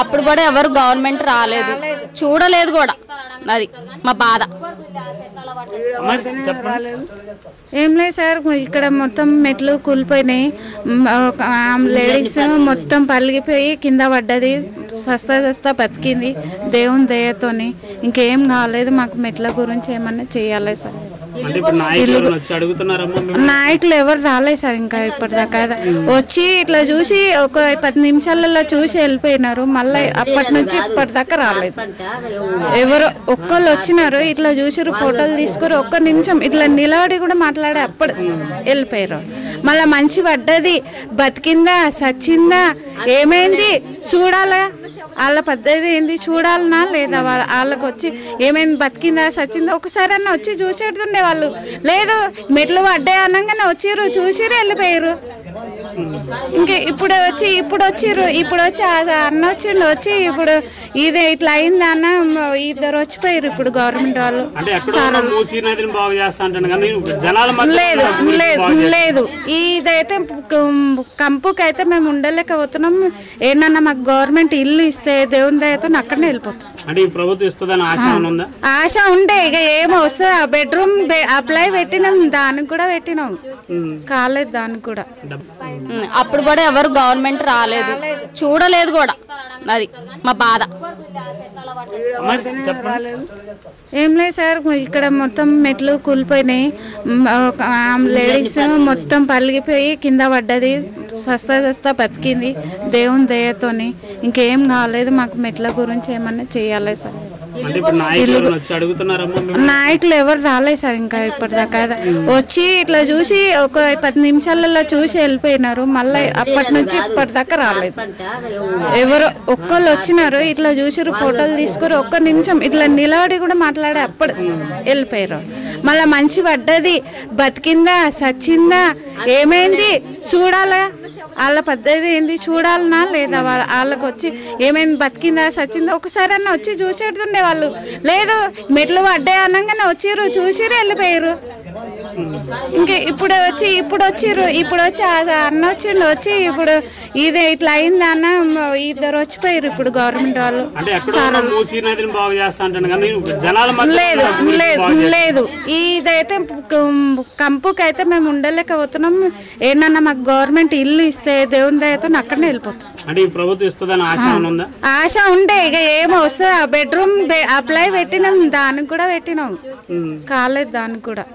అప్పుడు కూడా ఎవరు గవర్నమెంట్ రాలేదు, చూడలేదు కూడా. అది మా బాధ. ఏం లేదు సార్, ఇక్కడ మొత్తం మెట్లు కూలిపోయినాయి. లేడీస్ మొత్తం పలిగిపోయి కింద పడ్డది. సస్తా బతికింది దేవుని దయతోని. ఇంకేం కాలేదు. మాకు మెట్ల గురించి ఏమన్నా చేయాలి సార్. నాయకులు ఎవరు రాలేదు సార్ ఇంకా ఇప్పటిదాకా. వచ్చి ఇట్లా చూసి ఒక 10 నిమిషాలలో చూసి వెళ్ళిపోయినారు. మళ్ళీ అప్పటి నుంచి ఇప్పటిదాకా రాలేదు. ఎవరు ఒక్కళ్ళు వచ్చినారు, ఇట్లా చూసిరు, ఫోటోలు తీసుకురు, ఒక్క నిమిషం ఇట్లా నిలబడి కూడా మాట్లాడి అప్పుడు వెళ్ళిపోయారు. మళ్ళీ మంచి పడ్డది, బతికిందా సచ్చిందా ఏమైంది చూడాలా, వాళ్ళ పద్ధతి ఏంది చూడాలనా లేదా, వాళ్ళకి వచ్చి ఏమైంది బతికిందా సచ్చిందా ఒకసారి అన్న వచ్చి చూసేటుండే వాళ్ళు. లేదు, మెట్లు పడ్డాయి అనగానే వచ్చిర్రు, చూసిరు, వెళ్ళిపోయారు. ఇంకా ఇప్పుడు వచ్చి అన్న వచ్చిండు, వచ్చి ఇప్పుడు ఇదే ఇట్లా అయింది అన్న, ఇద్దరు వచ్చిపోయారు ఇప్పుడు గవర్నమెంట్ వాళ్ళు. లేదు ఇదైతే కంపుకైతే మేము ఉండలేకపోతున్నాం. ఏంటన్నా మాకు గవర్నమెంట్ ఇల్లు ఇస్తే దేవుని దయతో అక్కడనే వెళ్ళిపోతాం. ఆశ ఉండే, ఇక ఏమో వస్తే బెడ్రూమ్ అప్లై పెట్టినాం, దానికి కూడా పెట్టినాం, కాలేదు దానికి కూడా. అప్పుడు కూడా ఎవరు గవర్నమెంట్ రాలేదు, చూడలేదు కూడా. అది మా బాధ. ఏం లేదు సార్, ఇక్కడ మొత్తం మెట్లు కూలిపోయినాయి. లేడీస్ మొత్తం పలిగిపోయి కింద పడ్డది. సస్తా బతికింది దేవుని దయతోని. ఇంకేం కాలేదు. మాకు మెట్ల గురించి ఏమన్నా చేయాలి సార్. నాయకులు ఎవరు రాలేదు సార్ ఇంకా ఇప్పటిదాకా. వచ్చి ఇట్లా చూసి ఒక 10 నిమిషాలలో చూసి వెళ్ళిపోయినారు. మళ్ళీ అప్పటి నుంచి ఇప్పటిదాకా రాలేదు. ఎవరు ఒక్కళ్ళు వచ్చినారు, ఇట్లా చూసిరు, ఫోటోలు తీసుకురు, ఒక్క నిమిషం ఇట్లా నిలబడి కూడా మాట్లాడి అప్పుడు వెళ్ళిపోయారు. మళ్ళీ మంచి పడ్డది, బతికిందా సచ్చిందా ఏమైంది చూడాలా, వాళ్ళ పద్ధతి ఏంది చూడాలనా లేదా, వాళ్ళకి వచ్చి ఏమైంది బతికిందా సచ్చిందా ఒకసారి అన్న వచ్చి చూసేటుండే వాళ్ళు. లేదు, మెట్లు పడ్డాయి అనగానే వచ్చిర్రు, చూసిరు, వెళ్ళిపోయారు. ఇంకా ఇప్పుడు వచ్చి అన్న వచ్చిండు, వచ్చి ఇప్పుడు ఇదే ఇట్లా అయింది అన్న, ఇద్దరు వచ్చిపోయారు ఇప్పుడు గవర్నమెంట్ వాళ్ళు. లేదు ఇదైతే కంపుకైతే మేము ఉండలేకపోతున్నాం. ఏంటన్నా మాకు గవర్నమెంట్ ఇల్లు ఇస్తే దేవుని దయతో అక్కడనే వెళ్ళిపోతాం. ఆశ ఉండే, ఇక ఏమో వస్తే బెడ్రూమ్ అప్లై పెట్టినాం, దానికి కూడా పెట్టినాం, కాలేదు దానికి కూడా.